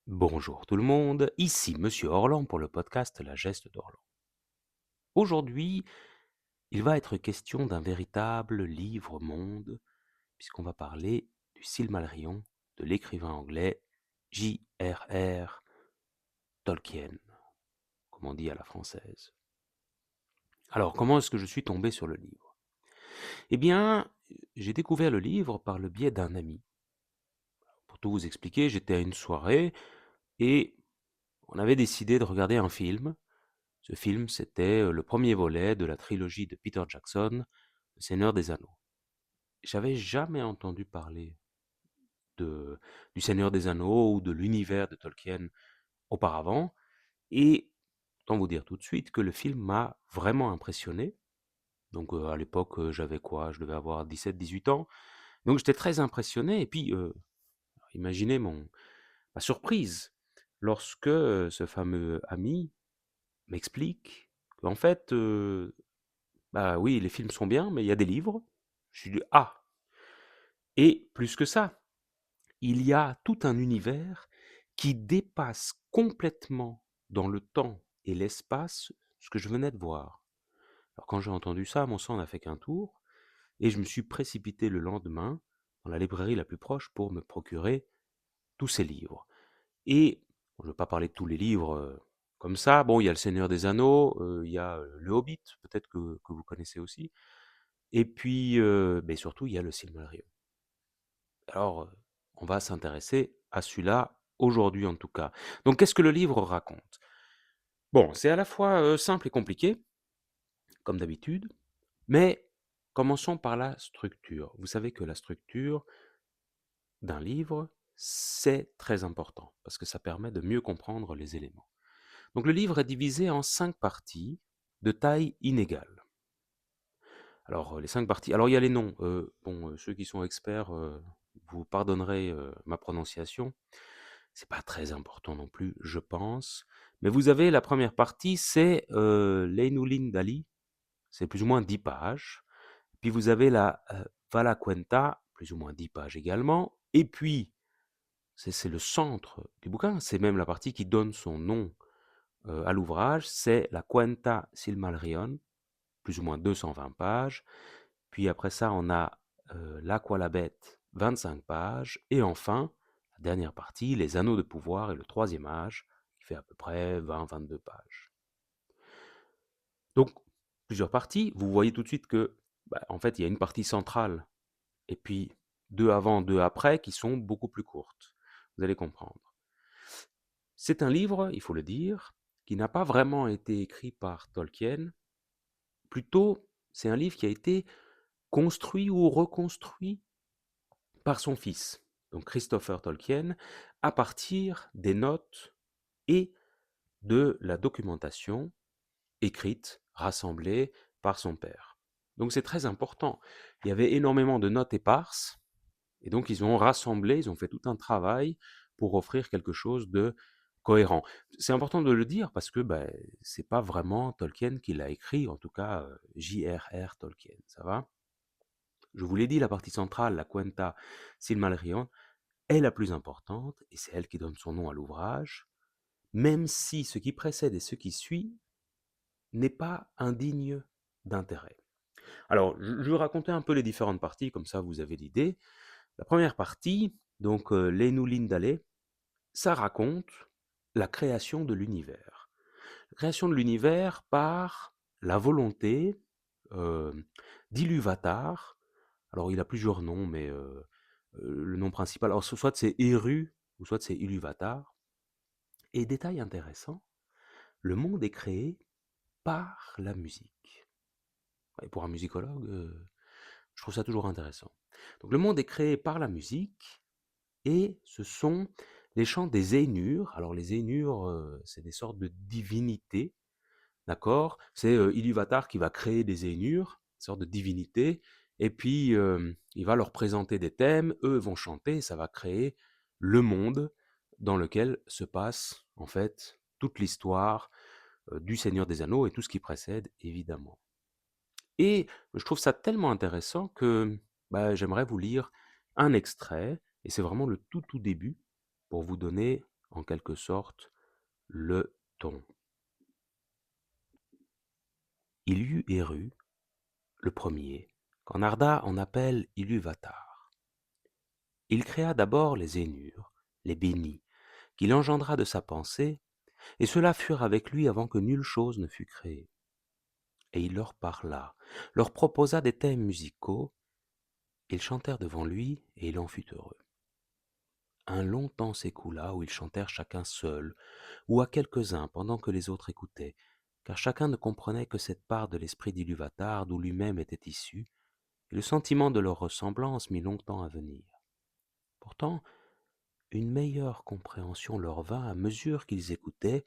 Bonjour tout le monde, ici Monsieur Orlan pour le podcast La Geste d'Orlan. Aujourd'hui, il va être question d'un véritable livre-monde, puisqu'on va parler du Silmarillion de l'écrivain anglais J.R.R. Tolkien, comme on dit à la française. Alors, comment est-ce que je suis tombé sur le livre? Eh bien, j'ai découvert le livre par le biais d'un ami. Pour tout vous expliquer, j'étais à une soirée et on avait décidé de regarder un film. Ce film, c'était le premier volet de la trilogie de Peter Jackson, Le Seigneur des Anneaux. J'avais jamais entendu parler de, du Seigneur des Anneaux ou de l'univers de Tolkien auparavant, et autant vous dire tout de suite que le film m'a vraiment impressionné. Donc à l'époque, j'avais quoi? Je devais avoir 17, 18 ans. Donc j'étais très impressionné, et puis imaginez ma surprise lorsque ce fameux ami m'explique qu'en fait, bah oui, les films sont bien, mais il y a des livres. Je suis dit: «Ah!» Et plus que ça, il y a tout un univers qui dépasse complètement dans le temps et l'espace ce que je venais de voir. Alors quand j'ai entendu ça, mon sang n'a fait qu'un tour et je me suis précipité le lendemain dans la librairie la plus proche pour me procurer tous ces livres. Et bon, je ne veux pas parler de tous les livres, comme ça. Bon, il y a Le Seigneur des Anneaux, il y a, Le Hobbit, peut-être que vous connaissez aussi. Et puis, beh, surtout, il y a le Silmarillion. Alors, on va s'intéresser à celui-là aujourd'hui en tout cas. Donc qu'est-ce que le livre raconte? Bon, c'est à la fois, simple et compliqué, comme d'habitude, mais commençons par la structure. Vous savez que la structure d'un livre, c'est très important, parce que ça permet de mieux comprendre les éléments. Donc le livre est divisé en 5 parties de taille inégale. Alors, les 5 parties, alors il y a les noms, bon, ceux qui sont experts, vous pardonnerez, ma prononciation. C'est pas très important non plus, je pense. Mais vous avez la première partie, c'est, l'Einulin Dali, c'est plus ou moins 10 pages. Puis vous avez la, Valaquenta, plus ou moins 10 pages également. Et puis, c'est le centre du bouquin, c'est même la partie qui donne son nom, à l'ouvrage, c'est la Quenta Silmarillion, plus ou moins 220 pages. Puis après ça, on a L'Aqua la Bête, 25 pages. Et enfin, la dernière partie, Les Anneaux de pouvoir et le troisième âge, qui fait à peu près 20-22 pages. Donc, plusieurs parties. Vous voyez tout de suite que, bah, en fait, il y a une partie centrale et puis deux avant, deux après, qui sont beaucoup plus courtes. Vous allez comprendre. C'est un livre, il faut le dire, qui n'a pas vraiment été écrit par Tolkien. Plutôt, c'est un livre qui a été construit ou reconstruit par son fils, donc Christopher Tolkien, à partir des notes et de la documentation écrite, rassemblée par son père. Donc c'est très important. Il y avait énormément de notes éparses, et donc ils ont rassemblé, ils ont fait tout un travail pour offrir quelque chose de cohérent. C'est important de le dire parce que ben, c'est pas vraiment Tolkien qui l'a écrit, en tout cas J.R.R. Tolkien, ça va? Je vous l'ai dit, la partie centrale, la Quenta Silmarillion, est la plus importante, et c'est elle qui donne son nom à l'ouvrage, même si ce qui précède et ce qui suit n'est pas indigne d'intérêt. Alors, je vais raconter un peu les différentes parties, comme ça vous avez l'idée. La première partie, donc l'Einulin Dale, ça raconte la création de l'univers. La création de l'univers par la volonté euh, d'Ilúvatar. Alors, il a plusieurs noms, mais le nom principal, alors soit c'est Eru, ou soit c'est Ilúvatar. Et détail intéressant, le monde est créé par la musique. Et pour un musicologue, je trouve ça toujours intéressant. Donc le monde est créé par la musique, et ce sont les chants des Ainur. Alors les Ainur, c'est des sortes de divinités, d'accord? C'est Ilúvatar qui va créer des Ainur, une sorte de divinité, et puis il va leur présenter des thèmes, eux vont chanter, et ça va créer le monde dans lequel se passe en fait toute l'histoire du Seigneur des Anneaux et tout ce qui précède, évidemment. Et je trouve ça tellement intéressant que bah, j'aimerais vous lire un extrait, et c'est vraiment le tout tout début, pour vous donner en quelque sorte le ton. Il y eut Eru, le premier, quand Narda en appelle Iluvatar. Il créa d'abord les Ainur, les bénis, qu'il engendra de sa pensée, et ceux-là furent avec lui avant que nulle chose ne fût créée. Et il leur parla, leur proposa des thèmes musicaux, ils chantèrent devant lui, et il en fut heureux. Un long temps s'écoula où ils chantèrent chacun seul, ou à quelques-uns pendant que les autres écoutaient, car chacun ne comprenait que cette part de l'esprit d'Iluvatar d'où lui-même était issu, et le sentiment de leur ressemblance mit longtemps à venir. Pourtant, une meilleure compréhension leur vint à mesure qu'ils écoutaient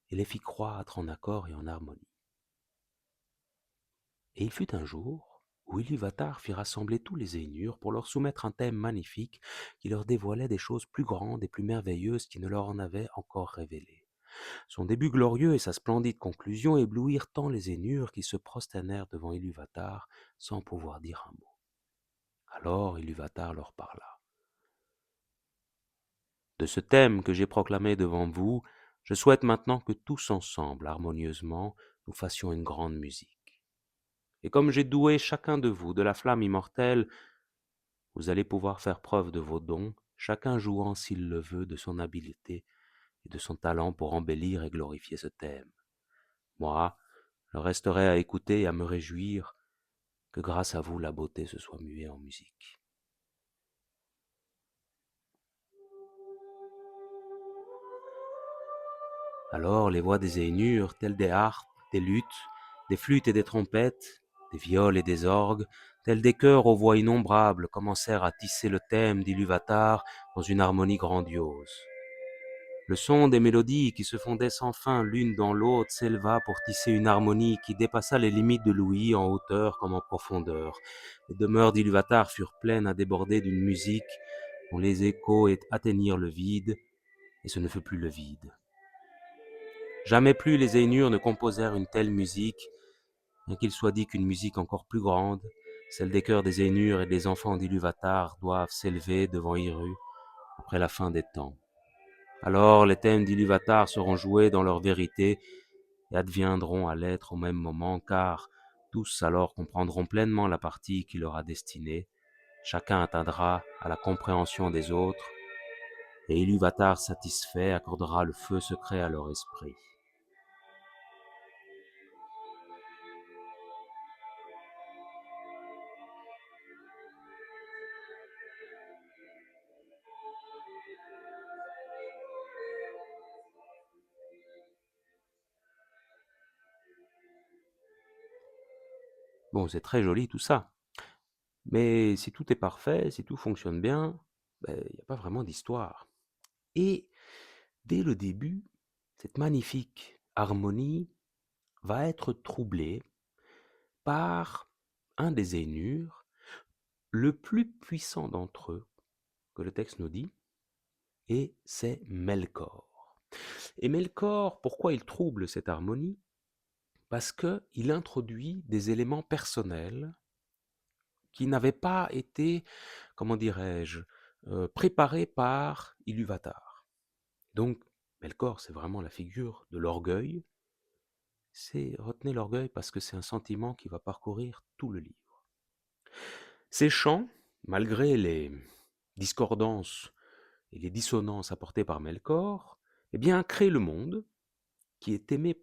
et les fit croître en accord et en harmonie. Et il fut un jour où Iluvatar fit rassembler tous les Ainur pour leur soumettre un thème magnifique qui leur dévoilait des choses plus grandes et plus merveilleuses qui ne leur en avaient encore révélé. Son début glorieux et sa splendide conclusion éblouirent tant les Ainur qu'ils se prosternèrent devant Iluvatar sans pouvoir dire un mot. Alors Iluvatar leur parla. De ce thème que j'ai proclamé devant vous, je souhaite maintenant que tous ensemble, harmonieusement, nous fassions une grande musique. Et comme j'ai doué chacun de vous de la flamme immortelle, vous allez pouvoir faire preuve de vos dons, chacun jouant, s'il le veut, de son habileté et de son talent pour embellir et glorifier ce thème. Moi, je resterai à écouter et à me réjouir que grâce à vous la beauté se soit muée en musique. Alors les voix des Ainur, telles des harpes, des luttes, des flûtes et des trompettes, des viols et des orgues, tels des chœurs aux voix innombrables, commencèrent à tisser le thème d'Iluvatar dans une harmonie grandiose. Le son des mélodies qui se fondaient sans fin l'une dans l'autre s'éleva pour tisser une harmonie qui dépassa les limites de l'ouïe en hauteur comme en profondeur. Les demeures d'Iluvatar furent pleines à déborder d'une musique dont les échos atteignirent le vide, et ce ne fut plus le vide. Jamais plus les Ainur ne composèrent une telle musique, bien qu'il soit dit qu'une musique encore plus grande, celle des chœurs des Ainur et des enfants d'Iluvatar, doivent s'élever devant Iru après la fin des temps. Alors les thèmes d'Iluvatar seront joués dans leur vérité et adviendront à l'être au même moment, car tous alors comprendront pleinement la partie qui leur a destinée, chacun atteindra à la compréhension des autres, et Iluvatar satisfait accordera le feu secret à leur esprit. Bon, c'est très joli tout ça, mais si tout est parfait, si tout fonctionne bien, il n'y a pas vraiment d'histoire. Et dès le début, cette magnifique harmonie va être troublée par un des Ainur, le plus puissant d'entre eux, que le texte nous dit, et c'est Melkor. Et Melkor, pourquoi il trouble cette harmonie? Parce qu'il introduit des éléments personnels qui n'avaient pas été, comment dirais-je, préparés par Iluvatar. Donc, Melkor, c'est vraiment la figure de l'orgueil. Retenez l'orgueil parce que c'est un sentiment qui va parcourir tout le livre. Ces chants, malgré les discordances et les dissonances apportées par Melkor, eh bien, créent le monde qui est aimé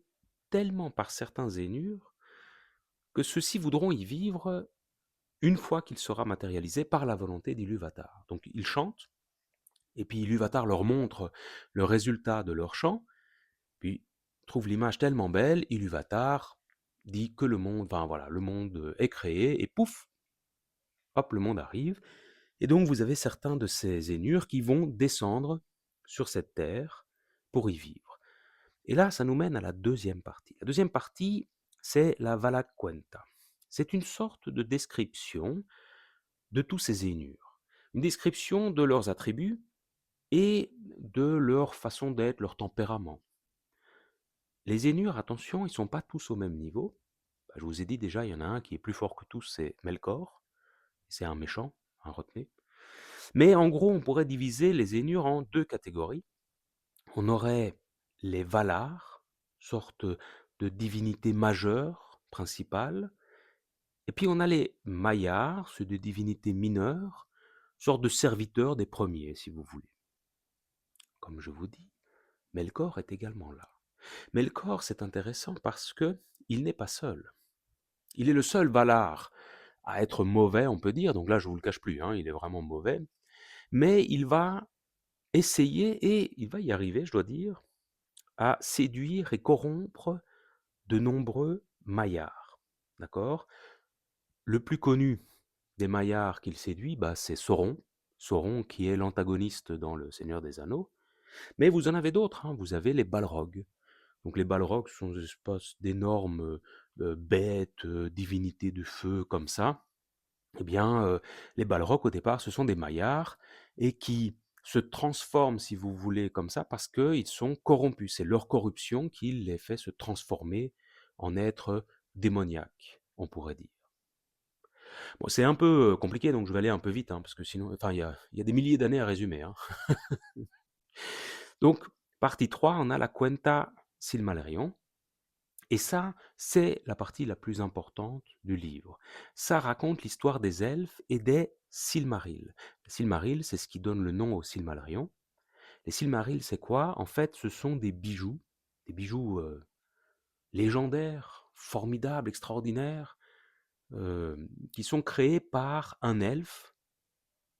tellement par certains Ainur que ceux-ci voudront y vivre une fois qu'il sera matérialisé par la volonté d'Iluvatar. Donc ils chantent, et puis Iluvatar leur montre le résultat de leur chant, puis trouve l'image tellement belle, Iluvatar dit que le monde, enfin voilà, le monde est créé, et pouf, hop, le monde arrive. Et donc vous avez certains de ces Ainur qui vont descendre sur cette terre pour y vivre. Et là, ça nous mène à la deuxième partie. La deuxième partie, c'est la Valaquenta. C'est une sorte de description de tous ces Ainur. Une description de leurs attributs et de leur façon d'être, leur tempérament. Les Ainur, attention, ils ne sont pas tous au même niveau. Je vous ai dit déjà, il y en a un qui est plus fort que tous, c'est Melkor. C'est un méchant, un retenez. Mais en gros, on pourrait diviser les Ainur en deux catégories. On aurait les Valar, sorte de divinités majeures, principales, et puis on a les Maiars, c'est des divinités mineures, sorte de serviteurs des premiers, si vous voulez. Comme je vous dis, Melkor est également là. Melkor, c'est intéressant parce que il n'est pas seul. Il est le seul Valar à être mauvais, on peut dire, donc là je vous le cache plus, hein, il est vraiment mauvais, mais il va essayer, et il va y arriver, je dois dire, à séduire et corrompre de nombreux Maillards. D'accord? Le plus connu des Maillards qu'il séduit, bah, c'est Sauron. Sauron qui est l'antagoniste dans Le Seigneur des Anneaux. Mais vous en avez d'autres, hein. Vous avez les Balrogs. Donc les Balrogs sont des espèces d'énormes bêtes, divinités du feu comme ça. Eh bien, les Balrogs, au départ, ce sont des Maillards et qui se transforment, si vous voulez, comme ça, parce qu'ils sont corrompus. C'est leur corruption qui les fait se transformer en êtres démoniaques, on pourrait dire. Bon, c'est un peu compliqué, donc je vais aller un peu vite, hein, parce que sinon, enfin, il y a des milliers d'années à résumer, hein. Donc, partie 3, on a la Quenta Silmarillion. Et ça, c'est la partie la plus importante du livre. Ça raconte l'histoire des elfes et des Silmarils. Les Silmarils, c'est ce qui donne le nom au Silmarillion. Les Silmarils, c'est quoi? En fait, ce sont des bijoux légendaires, formidables, extraordinaires, euh, qui sont créés par un elfe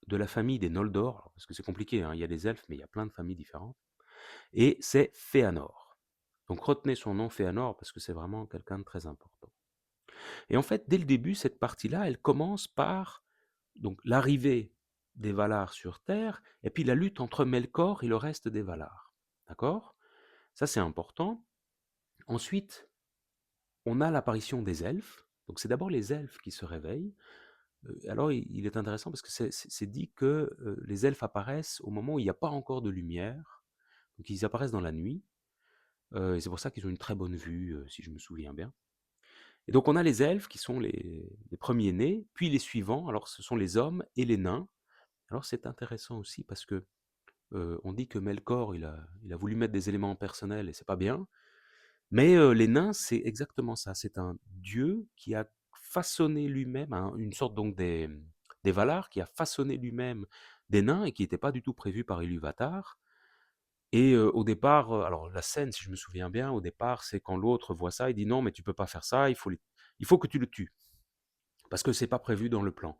de la famille des Noldor, parce que c'est compliqué, hein, il y a des elfes, mais il y a plein de familles différentes, et c'est Fëanor. Donc retenez son nom Fëanor, parce que c'est vraiment quelqu'un de très important. Et en fait, dès le début, cette partie-là, elle commence par donc l'arrivée des Valar sur Terre, et puis la lutte entre Melkor et le reste des Valar. D'accord? Ça, c'est important. Ensuite, on a l'apparition des elfes. Donc c'est d'abord les elfes qui se réveillent. Alors il est intéressant parce que c'est dit que les elfes apparaissent au moment où il n'y a pas encore de lumière. Donc ils apparaissent dans la nuit. Et c'est pour ça qu'ils ont une très bonne vue, si je me souviens bien. Et donc on a les elfes qui sont les premiers-nés, puis les suivants, alors ce sont les hommes et les nains. Alors c'est intéressant aussi parce que on dit que Melkor, il a voulu mettre des éléments personnels et c'est pas bien. Mais les nains, c'est exactement ça. C'est un dieu qui a façonné lui-même, une sorte donc des Valar, qui a façonné lui-même des nains et qui n'était pas du tout prévu par Ilúvatar. Et au départ, alors la scène, si je me souviens bien, au départ, c'est quand l'autre voit ça, il dit non, mais tu peux pas faire ça, il faut que tu le tues parce que c'est pas prévu dans le plan.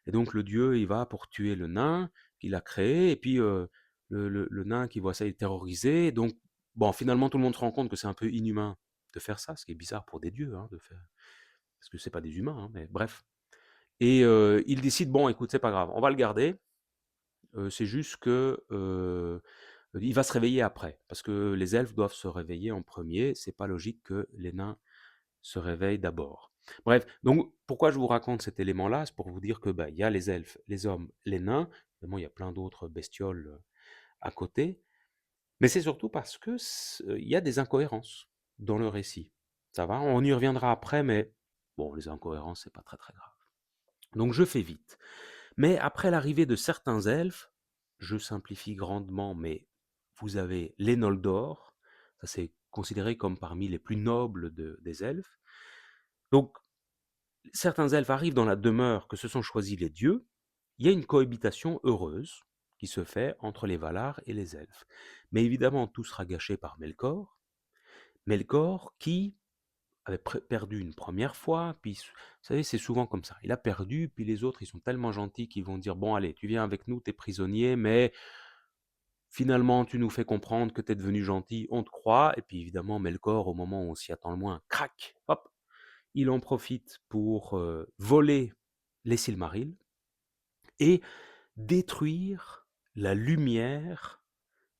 Et donc le dieu, il va pour tuer le nain qu'il a créé, et puis le nain qui voit ça, il est terrorisé. Donc, bon, finalement, tout le monde se rend compte que c'est un peu inhumain de faire ça, ce qui est bizarre pour des dieux, hein, de faire, parce que c'est pas des humains, hein, mais bref. Et il décide, bon, écoute, c'est pas grave, on va le garder. C'est juste que il va se réveiller après, parce que les elfes doivent se réveiller en premier. C'est pas logique que les nains se réveille d'abord. Bref, donc pourquoi je vous raconte cet élément-là? C'est pour vous dire que bah, il y a les elfes, les hommes, les nains. Évidemment, il y a plein d'autres bestioles à côté. Mais c'est surtout parce que il y a des incohérences dans le récit. Ça va? On y reviendra après, mais bon, les incohérences, c'est pas très très grave. Donc je fais vite. Mais après l'arrivée de certains elfes, je simplifie grandement, mais vous avez les Noldor. Ça c'est considéré comme parmi les plus nobles des elfes. Donc certains elfes arrivent dans la demeure que se sont choisis les dieux. Il y a une cohabitation heureuse qui se fait entre les Valar et les elfes. Mais évidemment, tout sera gâché par Melkor. Melkor qui avait perdu une première fois, puis vous savez, c'est souvent comme ça. Il a perdu, puis les autres, ils sont tellement gentils qu'ils vont dire, bon allez, tu viens avec nous, t'es prisonnier, mais finalement, tu nous fais comprendre que t'es devenu gentil, on te croit. Et puis évidemment, Melkor, au moment où on s'y attend le moins, crac, hop, il en profite pour voler les Silmarils et détruire la lumière,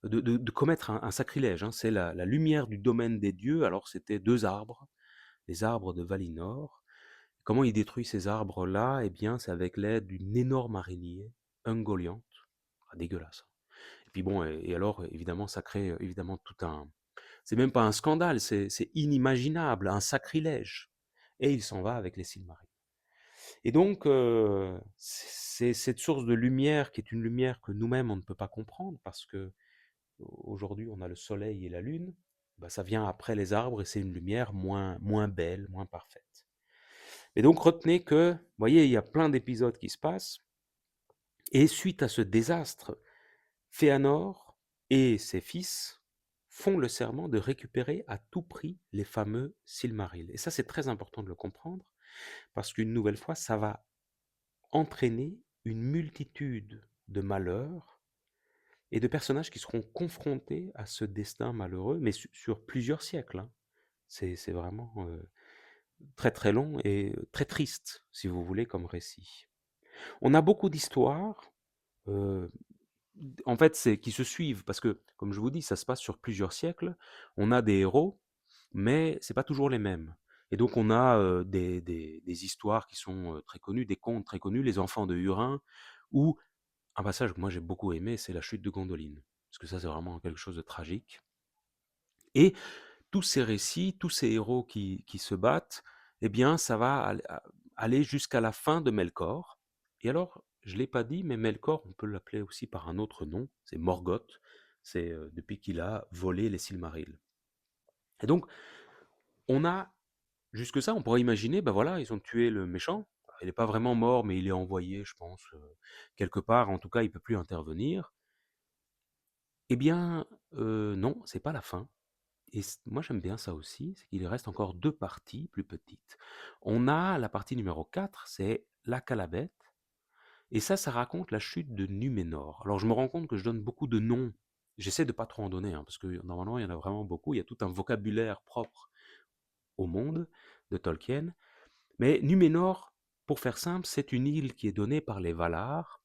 de commettre un sacrilège, hein. C'est la lumière du domaine des dieux. Alors c'était deux arbres, les arbres de Valinor. Comment il détruit ces arbres-là? Eh bien, c'est avec l'aide d'une énorme araignée ungoliante. Ah, dégueulasse. Et puis bon, et alors, évidemment, ça crée évidemment tout un... C'est même pas un scandale, c'est inimaginable, un sacrilège. Et il s'en va avec les Silmarils. Et donc, c'est cette source de lumière qui est une lumière que nous-mêmes, on ne peut pas comprendre, parce que aujourd'hui on a le soleil et la lune, bah, ça vient après les arbres et c'est une lumière moins belle, moins parfaite. Et donc retenez que, vous voyez, il y a plein d'épisodes qui se passent, et suite à ce désastre, Féanor et ses fils font le serment de récupérer à tout prix les fameux Silmarils. Et ça, c'est très important de le comprendre, parce qu'une nouvelle fois, ça va entraîner une multitude de malheurs et de personnages qui seront confrontés à ce destin malheureux, mais sur plusieurs siècles, hein. C'est vraiment très très long et très triste, si vous voulez, comme récit. On a beaucoup d'histoires, euh, en fait, c'est qui se suivent, parce que, comme je vous dis, ça se passe sur plusieurs siècles. On a des héros, mais c'est pas toujours les mêmes. Et donc on a des histoires qui sont très connues, des contes très connus, les enfants de Hurin, ou un passage que moi j'ai beaucoup aimé, c'est la chute de Gondoline, parce que ça c'est vraiment quelque chose de tragique. Et tous ces récits, tous ces héros qui se battent, eh bien ça va aller jusqu'à la fin de Melkor. Et alors, je ne l'ai pas dit, mais Melkor, on peut l'appeler aussi par un autre nom, c'est Morgoth, c'est depuis qu'il a volé les Silmarils. Et donc, on a, jusque ça, on pourrait imaginer, ben voilà, ils ont tué le méchant, il n'est pas vraiment mort, mais il est envoyé, je pense, quelque part, en tout cas, il ne peut plus intervenir. Eh bien, non, c'est pas la fin. Et moi j'aime bien ça aussi, c'est qu'il reste encore deux parties plus petites. On a la partie numéro 4, c'est la Calabette, et ça raconte la chute de Numénor. Alors je me rends compte que je donne beaucoup de noms, j'essaie de pas trop en donner, hein, parce que normalement il y en a vraiment beaucoup, il y a tout un vocabulaire propre au monde de Tolkien, mais Numénor, pour faire simple, c'est une île qui est donnée par les Valar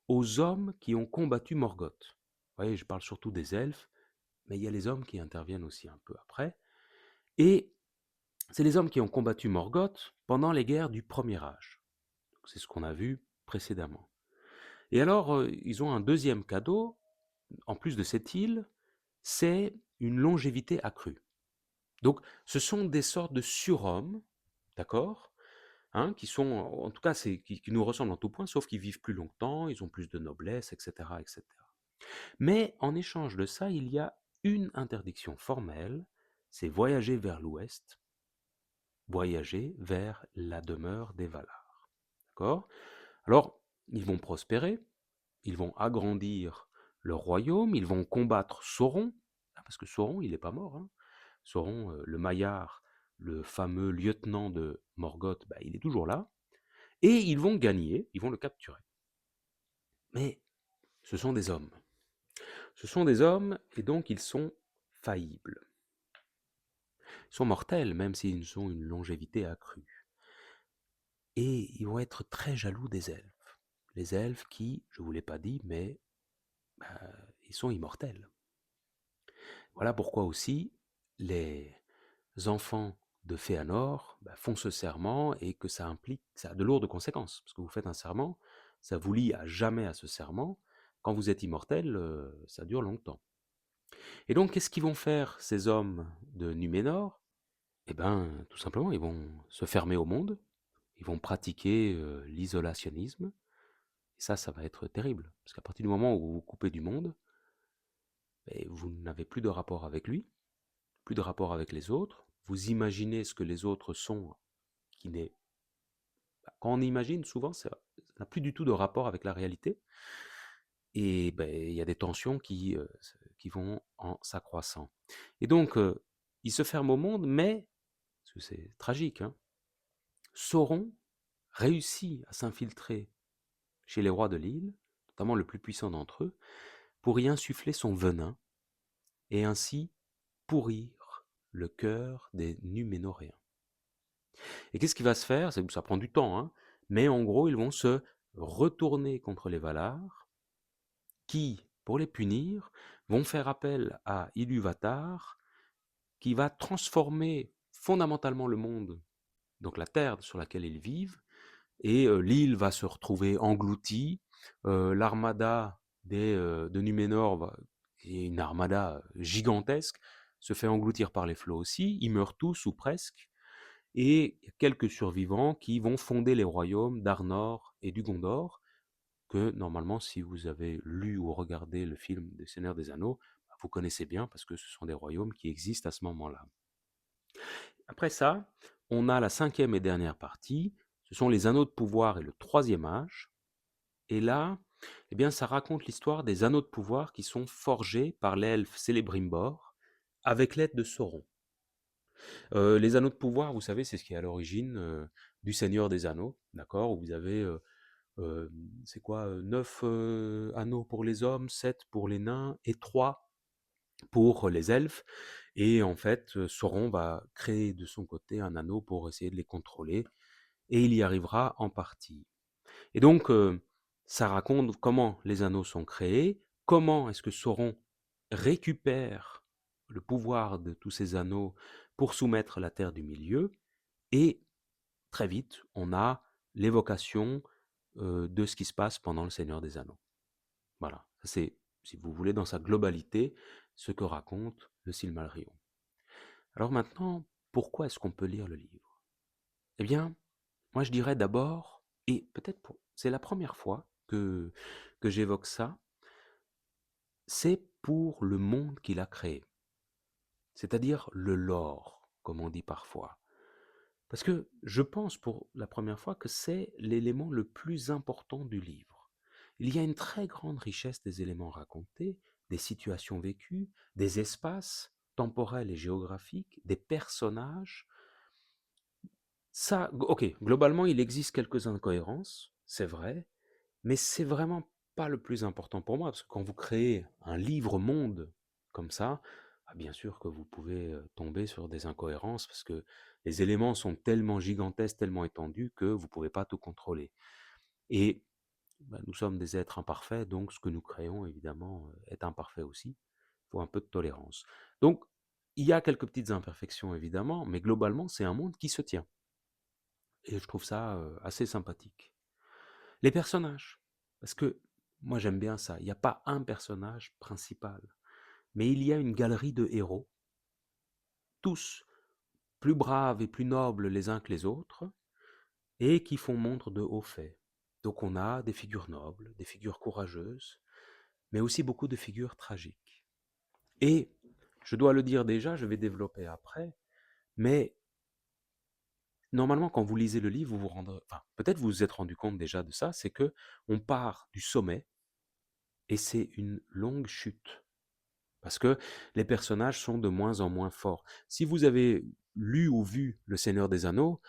aux hommes qui ont combattu Morgoth. Vous voyez, je parle surtout des elfes, mais il y a les hommes qui interviennent aussi un peu après, et c'est les hommes qui ont combattu Morgoth pendant les guerres du Premier Âge. C'est ce qu'on a vu précédemment. Et alors, ils ont un deuxième cadeau, en plus de cette île, c'est une longévité accrue. Donc, ce sont des sortes de surhommes, d'accord, hein, qui sont, en tout cas, qui nous ressemblent en tout point, sauf qu'ils vivent plus longtemps, ils ont plus de noblesse, etc., etc. Mais en échange de ça, il y a une interdiction formelle, c'est voyager vers l'ouest, voyager vers la demeure des Valar. D'accord? Alors, ils vont prospérer, ils vont agrandir leur royaume, ils vont combattre Sauron, parce que Sauron, il n'est pas mort, hein. Sauron, le Maillard, le fameux lieutenant de Morgoth, bah, il est toujours là, et ils vont gagner, ils vont le capturer. Mais ce sont des hommes. Ce sont des hommes, et donc ils sont faillibles. Ils sont mortels, même s'ils ont une longévité accrue. Et ils vont être très jaloux des elfes. Les elfes qui, je ne vous l'ai pas dit, mais bah, ils sont immortels. Voilà pourquoi aussi les enfants de Féanor bah, font ce serment et que ça implique, ça a de lourdes conséquences. Parce que vous faites un serment, ça vous lie à jamais à ce serment. Quand vous êtes immortel, ça dure longtemps. Et donc, qu'est-ce qu'ils vont faire, ces hommes de Numénor? Eh bien, tout simplement, ils vont se fermer au monde, ils vont pratiquer l'isolationnisme. Et ça va être terrible. Parce qu'à partir du moment où vous vous coupez du monde, vous n'avez plus de rapport avec lui, plus de rapport avec les autres. Vous imaginez ce que les autres sont, qui n'est... Quand on imagine, souvent, ça n'a plus du tout de rapport avec la réalité. Et il y a des tensions qui vont en s'accroissant. Et donc, il se ferme au monde, mais, parce que c'est tragique, hein, Sauron réussit à s'infiltrer chez les rois de l'île, notamment le plus puissant d'entre eux, pour y insuffler son venin, et ainsi pourrir le cœur des Numénoréens. Et qu'est-ce qui va se faire? Ça prend du temps, hein, mais en gros, ils vont se retourner contre les Valar, qui, pour les punir, vont faire appel à Ilúvatar, qui va transformer fondamentalement le monde, donc la terre sur laquelle ils vivent, et l'île va se retrouver engloutie, l'armada de Numénor, qui est une armada gigantesque, se fait engloutir par les flots aussi, ils meurent tous ou presque, et quelques survivants qui vont fonder les royaumes d'Arnor et du Gondor, que normalement, si vous avez lu ou regardé le film des Seigneurs des Anneaux, vous connaissez bien parce que ce sont des royaumes qui existent à ce moment-là. Après ça, on a la cinquième et dernière partie, ce sont les anneaux de pouvoir et le troisième âge. Et là, eh bien, ça raconte l'histoire des anneaux de pouvoir qui sont forgés par l'elfe Celebrimbor avec l'aide de Sauron. Les anneaux de pouvoir, vous savez, c'est ce qui est à l'origine du Seigneur des Anneaux, d'accord? Où vous avez, euh, c'est quoi, 9 anneaux pour les hommes, 7 pour les nains et 3 pour les elfes. Et en fait, Sauron va créer de son côté un anneau pour essayer de les contrôler, et il y arrivera en partie. Et donc, ça raconte comment les anneaux sont créés, comment est-ce que Sauron récupère le pouvoir de tous ces anneaux pour soumettre la Terre du Milieu, et très vite, on a l'évocation de ce qui se passe pendant le Seigneur des Anneaux. Voilà, c'est, si vous voulez, dans sa globalité, ce que raconte le Silmarillion. Alors maintenant, pourquoi est-ce qu'on peut lire le livre? Eh bien, moi je dirais d'abord, et peut-être c'est la première fois que j'évoque ça, c'est pour le monde qu'il a créé, c'est-à-dire le lore, comme on dit parfois. Parce que je pense pour la première fois que c'est l'élément le plus important du livre. Il y a une très grande richesse des éléments racontés, des situations vécues, des espaces temporels et géographiques, des personnages. Ça, ok, globalement, il existe quelques incohérences, c'est vrai, mais c'est vraiment pas le plus important pour moi, parce que quand vous créez un livre-monde comme ça, ah, bien sûr que vous pouvez tomber sur des incohérences, parce que les éléments sont tellement gigantesques, tellement étendus, que vous ne pouvez pas tout contrôler. Et bah, nous sommes des êtres imparfaits, donc ce que nous créons, évidemment, est imparfait aussi. Il faut un peu de tolérance. Donc, il y a quelques petites imperfections, évidemment, mais globalement, c'est un monde qui se tient. Et je trouve ça assez sympathique. Les personnages, parce que moi j'aime bien ça, il n'y a pas un personnage principal, mais il y a une galerie de héros, tous plus braves et plus nobles les uns que les autres, et qui font montre de hauts faits. Donc on a des figures nobles, des figures courageuses, mais aussi beaucoup de figures tragiques. Et, je dois le dire déjà, je vais développer après, mais normalement quand vous lisez le livre, vous vous rendrez, enfin peut-être vous vous êtes rendu compte déjà de ça, c'est que on part du sommet, et c'est une longue chute. Parce que les personnages sont de moins en moins forts. Si vous avez lu ou vu Le Seigneur des Anneaux,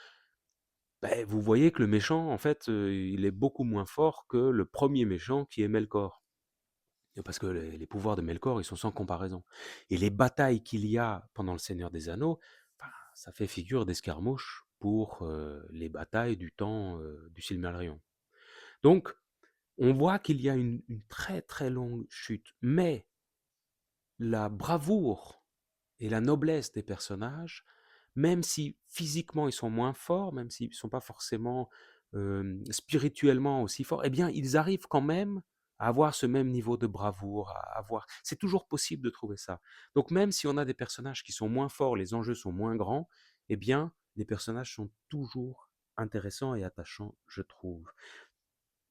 ben, vous voyez que le méchant, en fait, il est beaucoup moins fort que le premier méchant qui est Melkor. Et parce que les pouvoirs de Melkor, ils sont sans comparaison. Et les batailles qu'il y a pendant Le Seigneur des Anneaux, enfin, ça fait figure d'escarmouche pour les batailles du temps du Silmarillion. Donc, on voit qu'il y a une très très longue chute. Mais la bravoure et la noblesse des personnages, même si physiquement ils sont moins forts, même s'ils ne sont pas forcément spirituellement aussi forts, eh bien ils arrivent quand même à avoir ce même niveau de bravoure, à avoir. C'est toujours possible de trouver ça. Donc même si on a des personnages qui sont moins forts, les enjeux sont moins grands, eh bien les personnages sont toujours intéressants et attachants, je trouve.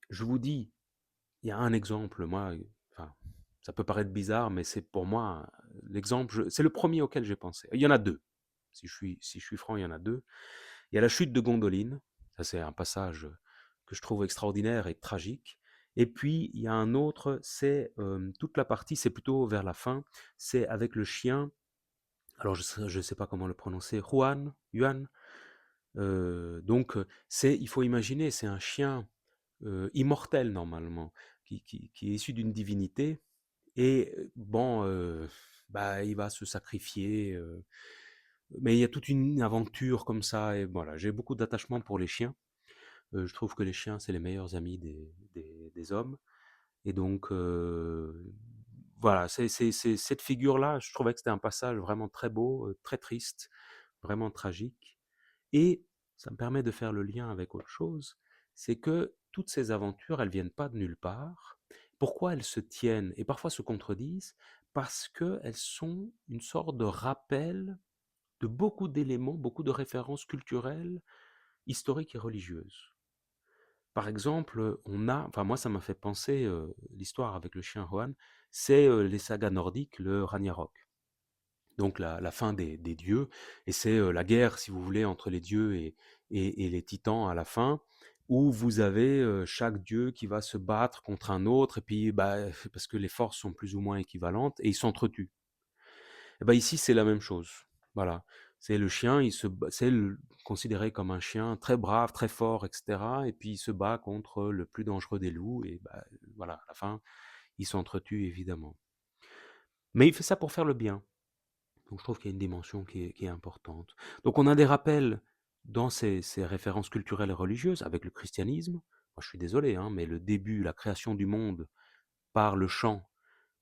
Je vous dis, il y a un exemple, moi, enfin, ça peut paraître bizarre, mais c'est pour moi l'exemple, c'est le premier auquel j'ai pensé. Il y en a deux. Si je suis franc, il y en a deux. Il y a la chute de Gondoline. Ça, c'est un passage que je trouve extraordinaire et tragique. Et puis, il y a un autre, c'est toute la partie, c'est plutôt vers la fin, c'est avec le chien. Alors, je ne sais pas comment le prononcer. Yuan. Donc, il faut imaginer, c'est un chien immortel normalement, qui est issu d'une divinité, et bon, bah, il va se sacrifier, mais il y a toute une aventure comme ça, et voilà, j'ai beaucoup d'attachement pour les chiens. Je trouve que les chiens, c'est les meilleurs amis des hommes, et donc voilà, c'est cette figure-là, je trouvais que c'était un passage vraiment très beau, très triste, vraiment tragique. Et ça me permet de faire le lien avec autre chose, c'est que toutes ces aventures, elles viennent pas de nulle part. Pourquoi elles se tiennent et parfois se contredisent? Parce qu'elles sont une sorte de rappel de beaucoup d'éléments, beaucoup de références culturelles, historiques et religieuses. Par exemple, on a, enfin moi ça m'a fait penser l'histoire avec le chien Juan, c'est les sagas nordiques, le Ragnarok. Donc la fin des dieux, et c'est la guerre, si vous voulez, entre les dieux et les titans à la fin, où vous avez chaque dieu qui va se battre contre un autre, et puis bah, parce que les forces sont plus ou moins équivalentes, et ils s'entretuent. Et bah ici, c'est la même chose. Voilà. C'est le chien, considéré comme un chien très brave, très fort, etc. Et puis il se bat contre le plus dangereux des loups, et bah, voilà, à la fin, il s'entretue évidemment. Mais il fait ça pour faire le bien. Donc je trouve qu'il y a une dimension qui est importante. Donc on a des rappels dans ces références culturelles et religieuses avec le christianisme. Moi je suis désolé, hein, mais le début, la création du monde par le chant,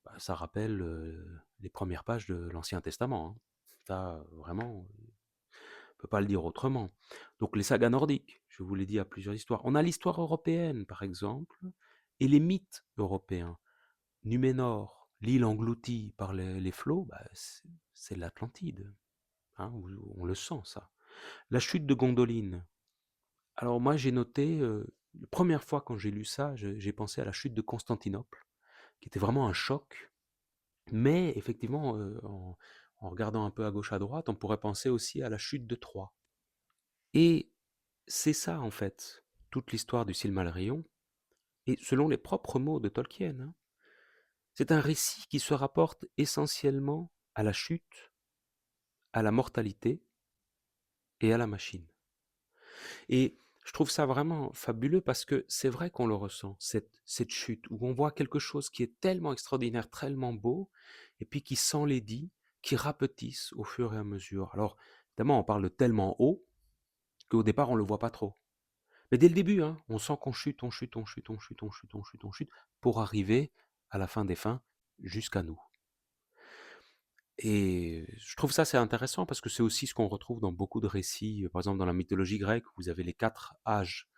bah, ça rappelle les premières pages de l'Ancien Testament, hein. Ça, vraiment, on ne peut pas le dire autrement. Donc les sagas nordiques, je vous l'ai dit, à plusieurs histoires. On a l'histoire européenne, par exemple, et les mythes européens. Numénor, l'île engloutie par les flots, bah, c'est l'Atlantide. Hein, on le sent, ça. La chute de Gondoline. Alors moi, j'ai noté, la première fois quand j'ai lu ça, j'ai pensé à la chute de Constantinople, qui était vraiment un choc. Mais effectivement, en regardant un peu à gauche, à droite, on pourrait penser aussi à la chute de Troie. Et c'est ça, en fait, toute l'histoire du Silmarillion, et selon les propres mots de Tolkien, hein. C'est un récit qui se rapporte essentiellement à la chute, à la mortalité et à la machine. Et je trouve ça vraiment fabuleux parce que c'est vrai qu'on le ressent, cette chute, où on voit quelque chose qui est tellement extraordinaire, tellement beau, et puis qui s'enlaidit, qui rapetisse au fur et à mesure. Alors, évidemment, on parle de tellement haut qu'au départ, on ne le voit pas trop. Mais dès le début, hein, on sent qu'on chute, on chute, on chute, on chute, on chute, on chute, on chute, pour arriver à la fin des fins, jusqu'à nous. Et je trouve ça assez intéressant parce que c'est aussi ce qu'on retrouve dans beaucoup de récits. Par exemple, dans la mythologie grecque, vous avez les 4 âges.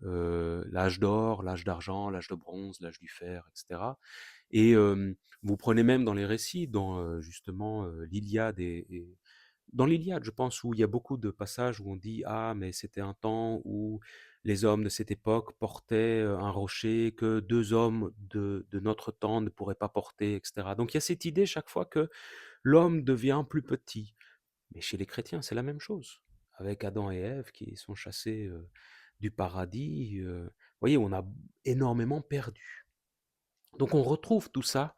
L'âge d'or, l'âge d'argent, l'âge de bronze, l'âge du fer, etc. Et vous prenez même dans les récits, dans justement l'Iliade dans l'Iliade, je pense, où il y a beaucoup de passages où on dit ah mais c'était un temps où les hommes de cette époque portaient un rocher que 2 hommes de notre temps ne pourraient pas porter, etc. Donc il y a cette idée chaque fois que l'homme devient plus petit. Mais chez les chrétiens, c'est la même chose. Avec Adam et Ève qui sont chassés du paradis, vous voyez, on a énormément perdu. Donc on retrouve tout ça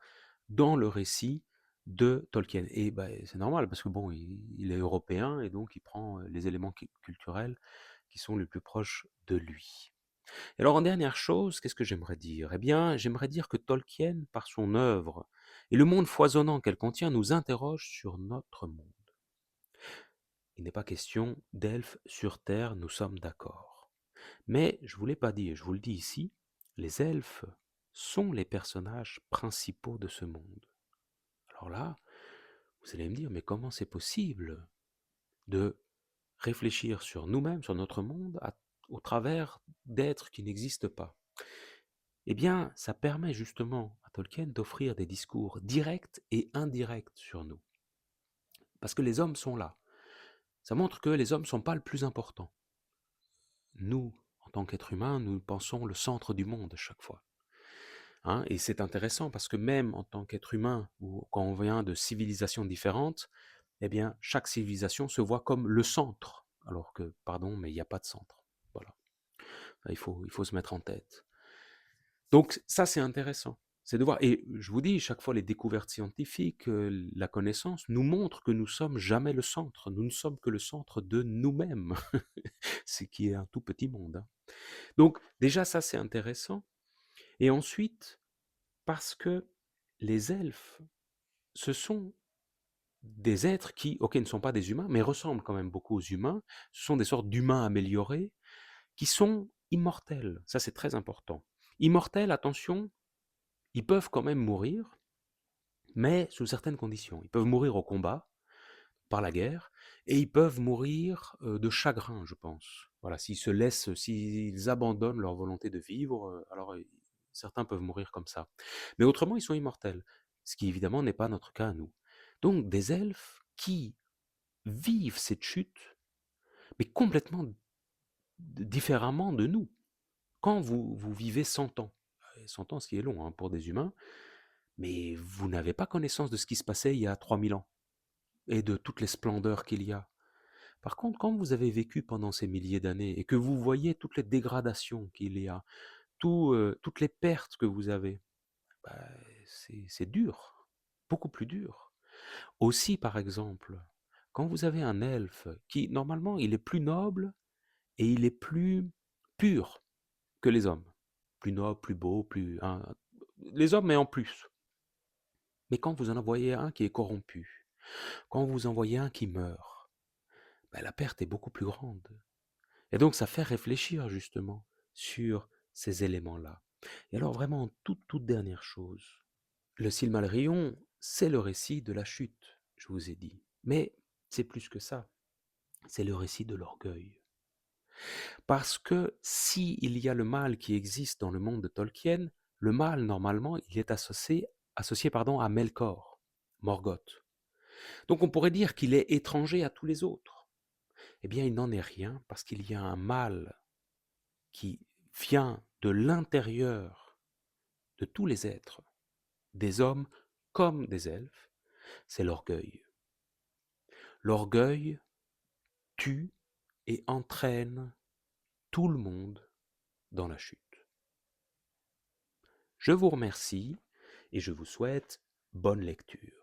dans le récit de Tolkien. Et bah, c'est normal, parce que bon, il est européen, et donc il prend les éléments culturels qui sont les plus proches de lui. Et alors en dernière chose, qu'est-ce que j'aimerais dire? Eh bien, j'aimerais dire que Tolkien, par son œuvre, et le monde foisonnant qu'elle contient, nous interroge sur notre monde. Il n'est pas question d'elfes sur Terre, nous sommes d'accord. Mais je ne vous l'ai pas dit, et je vous le dis ici, les elfes sont les personnages principaux de ce monde. Alors là, vous allez me dire, mais comment c'est possible de réfléchir sur nous-mêmes, sur notre monde, au travers d'êtres qui n'existent pas? Eh bien, ça permet justement à Tolkien d'offrir des discours directs et indirects sur nous. Parce que les hommes sont là. Ça montre que les hommes ne sont pas le plus important. Nous, en tant qu'êtres humains, nous pensons le centre du monde chaque fois. Hein, et c'est intéressant parce que même en tant qu'être humain, ou quand on vient de civilisations différentes, eh bien, chaque civilisation se voit comme le centre. Alors que, pardon, mais il n'y a pas de centre. Voilà. Il faut se mettre en tête. Donc ça, c'est intéressant. C'est de voir. Et je vous dis, chaque fois, les découvertes scientifiques, la connaissance, nous montrent que nous ne sommes jamais le centre. Nous ne sommes que le centre de nous-mêmes. Ce qui est un tout petit monde. Hein. Donc déjà, ça, c'est intéressant. Et ensuite, parce que les elfes, ce sont des êtres qui, ok, ne sont pas des humains, mais ressemblent quand même beaucoup aux humains. Ce sont des sortes d'humains améliorés qui sont immortels. Ça, c'est très important. Immortels, attention, ils peuvent quand même mourir, mais sous certaines conditions. Ils peuvent mourir au combat, par la guerre, et ils peuvent mourir de chagrin, je pense. Voilà, s'ils se laissent, s'ils abandonnent leur volonté de vivre, alors certains peuvent mourir comme ça. Mais autrement, ils sont immortels, ce qui évidemment n'est pas notre cas à nous. Donc des elfes qui vivent cette chute, mais complètement différemment de nous. Quand vous vivez 100 ans, 100 ans, ce qui est long hein, pour des humains, mais vous n'avez pas connaissance de ce qui se passait il y a 3000 ans et de toutes les splendeurs qu'il y a. Par contre, quand vous avez vécu pendant ces milliers d'années et que vous voyez toutes les dégradations qu'il y a, toutes les pertes que vous avez, bah, c'est dur, beaucoup plus dur. Aussi, par exemple, quand vous avez un elfe qui, normalement, il est plus noble et il est plus pur que les hommes. Plus noble, plus beau, plus... hein, les hommes, mais en plus. Mais quand vous en envoyez un qui est corrompu, quand vous en voyez un qui meurt, ben, la perte est beaucoup plus grande. Et donc ça fait réfléchir justement sur ces éléments-là. Et alors vraiment, toute dernière chose, le Silmarillion, c'est le récit de la chute, je vous ai dit. Mais c'est plus que ça, c'est le récit de l'orgueil. Parce que s'il y a le mal qui existe dans le monde de Tolkien, le mal, normalement, il est associé à Melkor, Morgoth. Donc on pourrait dire qu'il est étranger à tous les autres. Eh bien, il n'en est rien, parce qu'il y a un mal qui vient de l'intérieur de tous les êtres, des hommes comme des elfes, c'est l'orgueil. L'orgueil tue et entraîne tout le monde dans la chute. Je vous remercie et je vous souhaite bonne lecture.